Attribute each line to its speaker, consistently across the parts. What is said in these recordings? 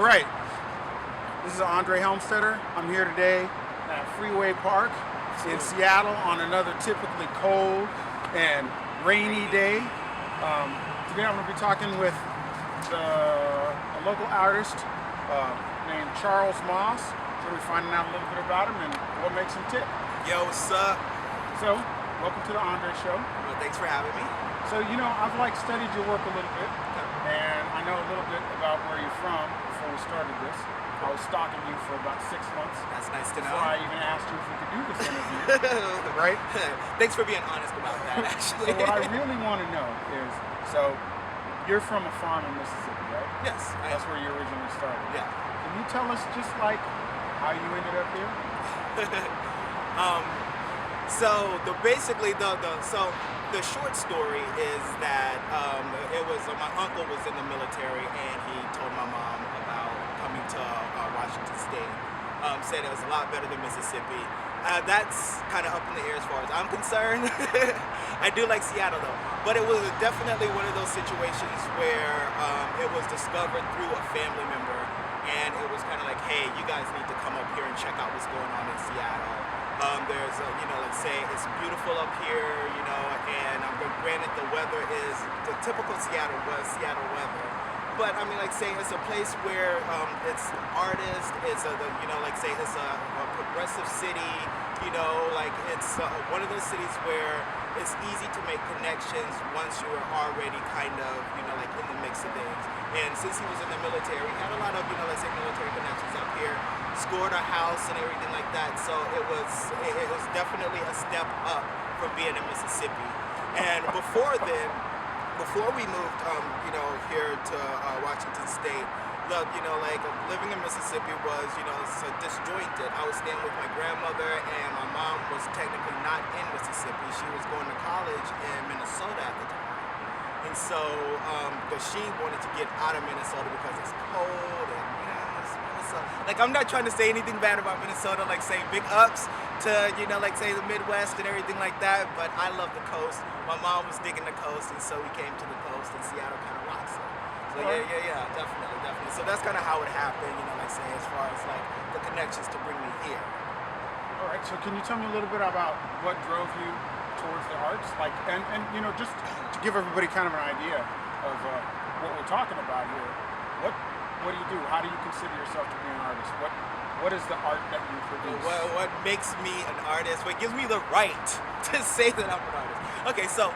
Speaker 1: right. This is Andre Helmstetter. I'm here today at Freeway Park in Seattle on another typically cold and rainy day. Today I'm going to be talking with a local artist named Charles Moss. We're going to be finding out a little bit about him and what makes him tick.
Speaker 2: Yo, what's up?
Speaker 1: So, welcome to the Andre Show.
Speaker 2: Well, thanks for having me.
Speaker 1: So, I've studied your work a little bit, and I know a little bit about where you're from before we started this. I was stalking you for about 6 months.
Speaker 2: That's nice to know.
Speaker 1: Before I even asked you if we could do this interview, right?
Speaker 2: Thanks for being honest about that, actually.
Speaker 1: So what I really want to know is, you're from a farm in Mississippi, right?
Speaker 2: Yes.
Speaker 1: That's where you originally started.
Speaker 2: Yeah.
Speaker 1: Can you tell us just like how you ended up here?
Speaker 2: The short story is that it was my uncle was in the military and he told my mom about coming to Washington State. Said it was a lot better than Mississippi. That's kind of up in the air as far as I'm concerned. I do like Seattle though, but it was definitely one of those situations where it was discovered through a family member, and it was kind of like, hey, you guys need to come up here and check out what's going on in Seattle. There's let's say it's beautiful up here, and granted the weather is the typical Seattle weather. But I mean, it's a place where it's artists. It's it's a progressive city. It's one of those cities where it's easy to make connections once you are already kind of in the mix of things. And since he was in the military, he had a lot of military connections up here. Scored a house and everything like that. So it was definitely a step up from being in Mississippi. And before we moved, here to Washington State, living in Mississippi was, so disjointed. I was staying with my grandmother, and my mom was technically not in Mississippi. She was going to college in Minnesota at the time. And so, she wanted to get out of Minnesota because it's cold and, I'm not trying to say anything bad about Minnesota, say big ups to, say the Midwest and everything like that, but I love the coast. My mom was digging the coast, and so we came to the coast, and Seattle kind of rocks it. So yeah, definitely. So that's kind of how it happened, as far as the connections to bring me here.
Speaker 1: All right, so can you tell me a little bit about what drove you towards the arts? Just to give everybody kind of an idea of what we're talking about here, what do you do? How do you consider yourself to be an artist? What is the art that you produce?
Speaker 2: What makes me an artist? What gives me the right to say that I'm an artist? Okay, so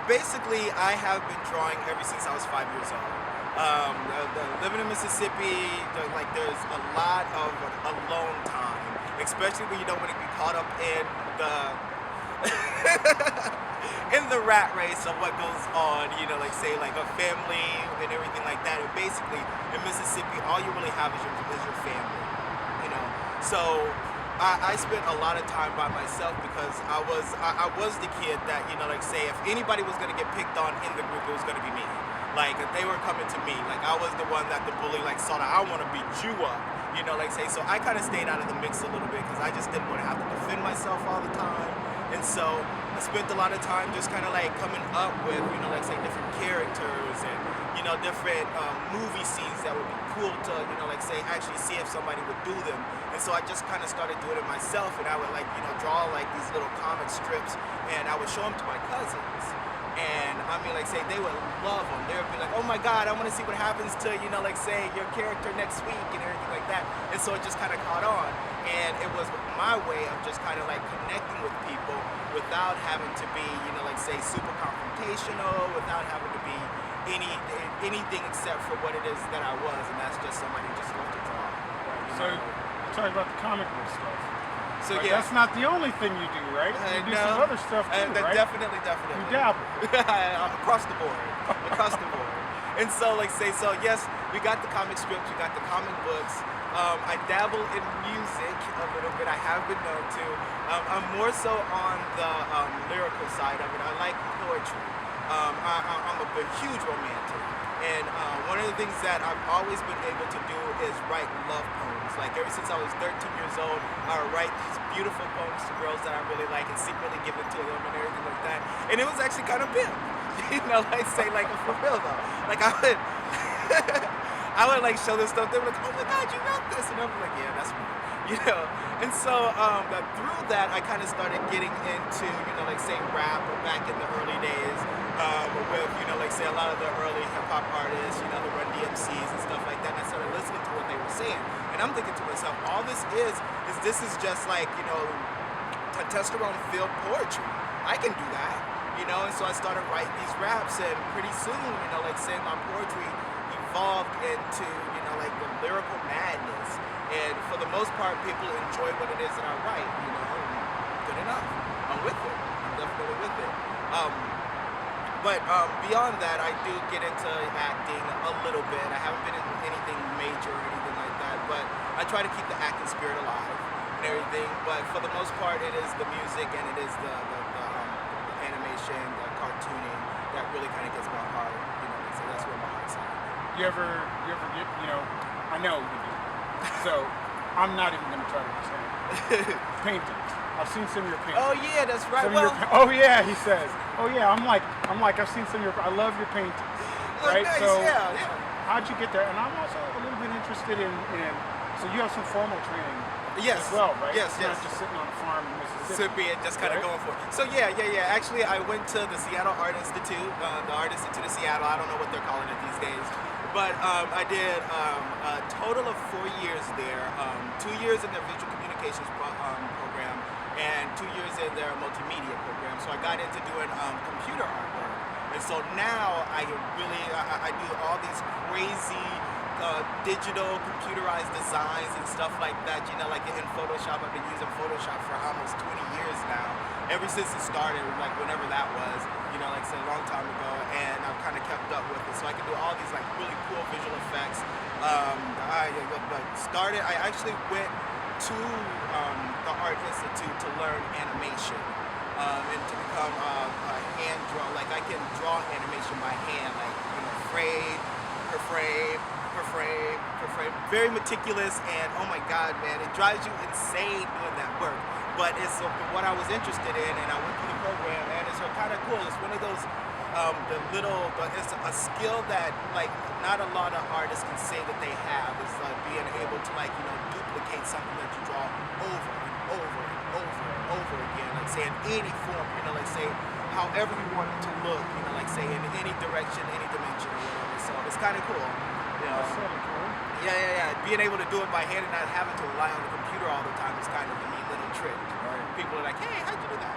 Speaker 2: basically I have been drawing ever since I was 5 years old. Living in Mississippi, there's a lot of alone time, especially when you don't want to be caught up in the rat race of what goes on, a family and everything like that. And basically, in Mississippi, all you really have is your family, So I spent a lot of time by myself because I was the kid that, if anybody was gonna get picked on in the group, it was gonna be me. They were coming to me. I was the one that the bully saw that I want to beat you up, So I kind of stayed out of the mix a little bit because I just didn't want to have to defend myself all the time. And so I spent a lot of time just kind of coming up with, different characters and, different movie scenes that would be cool to, actually see if somebody would do them. And so I just kind of started doing it myself, and I would draw these little comic strips, and I would show them to my cousins. And they would love them. They would be like, oh my God, I want to see what happens to, your character next week and everything like that. And so it just kind of caught on. And it was my way of just kind of connecting with people without having to be, super confrontational, without having to be anything except for what it is that I was. And that's just somebody who just loved to draw.
Speaker 1: So you're talking about the comic book stuff.
Speaker 2: So yeah,
Speaker 1: that's not the only thing you do, right? You do some other stuff too, right?
Speaker 2: Definitely.
Speaker 1: You dabble.
Speaker 2: Across the board. And so, yes, we got the comic strips, we got the comic books. I dabble in music a little bit. I have been known to. I'm more so on the lyrical side of it. I like poetry. I'm a huge romantic. And one of the things that I've always been able to do is write love poems. Ever since I was 13 years old, I would write these beautiful poems to girls that I really like and secretly give it to them and everything like that. And it was actually kind of big. For real though. I would I would like show this stuff. They were like, "Oh my God, you wrote this," and I'm like, "Yeah, that's me," you know. And so but through that, I kind of started getting into, like say rap back in the early days, with like say a lot of the early hip hop artists, the Run DMCs and stuff like that. And I started listening to what they were saying, and I'm thinking to myself, all this is just like testosterone filled poetry. I can do that, and so I started writing these raps, and pretty soon, like saying my poetry evolved into, like the lyrical madness. And for the most part, people enjoy what it is that I write, good enough. I'm with it. I'm definitely with it. But beyond that, I do get into acting a little bit. I haven't been in anything major or anything like that, but I try to keep the acting spirit alive and everything. But for the most part, it is the music and it is the animation, the cartooning that really kind of gets my heart. So that's where my heart's at.
Speaker 1: You ever get, I know you do. So I'm not even going to try to understand. Paintings. I've seen some of your paintings.
Speaker 2: Oh yeah, that's right.
Speaker 1: Oh yeah, he says. Oh yeah, I'm like I've seen some of your. I love your paintings. Right.
Speaker 2: Nice.
Speaker 1: So
Speaker 2: Yeah.
Speaker 1: how'd you get there? And I'm also a little bit interested in. So you have some formal training.
Speaker 2: Yes.
Speaker 1: As well, right?
Speaker 2: Yes.
Speaker 1: It's not just sitting on a farm in Mississippi.
Speaker 2: And just kind of going for it. So yeah. Actually, I went to the Seattle Art Institute, the Art Institute of Seattle. I don't know what they're calling it these days, but I did a total of 4 years there. 2 years in their visual communications program, and 2 years in their multimedia program. So I got into doing computer artwork, and so now I do all these crazy digital computerized designs and stuff like that, like in Photoshop. I've been using Photoshop for almost 20 years now, ever since it started, like whenever that was, like say a long time ago, and I've kind of kept up with it, so I can do all these like really cool visual effects. I actually went to the Art Institute to learn animation, and to become a hand draw, like I can draw animation by hand, like frame per frame per frame per frame, very meticulous, and oh my God, man, it drives you insane doing that work. But it's what I was interested in, and I went through the program, and it's kind of cool. It's one of those it's a skill that like not a lot of artists can say that they have. It's like being able to duplicate something that you draw over and over and over and over again, like say in any form, like say however you want it to look, like say in any direction, any dimension or whatever. So it's kind of cool.
Speaker 1: That's really cool.
Speaker 2: Yeah. Being able to do it by hand and not having to rely on the computer all the time is kind of a neat little trick.
Speaker 1: Right.
Speaker 2: People are like, "Hey, how'd you do that?"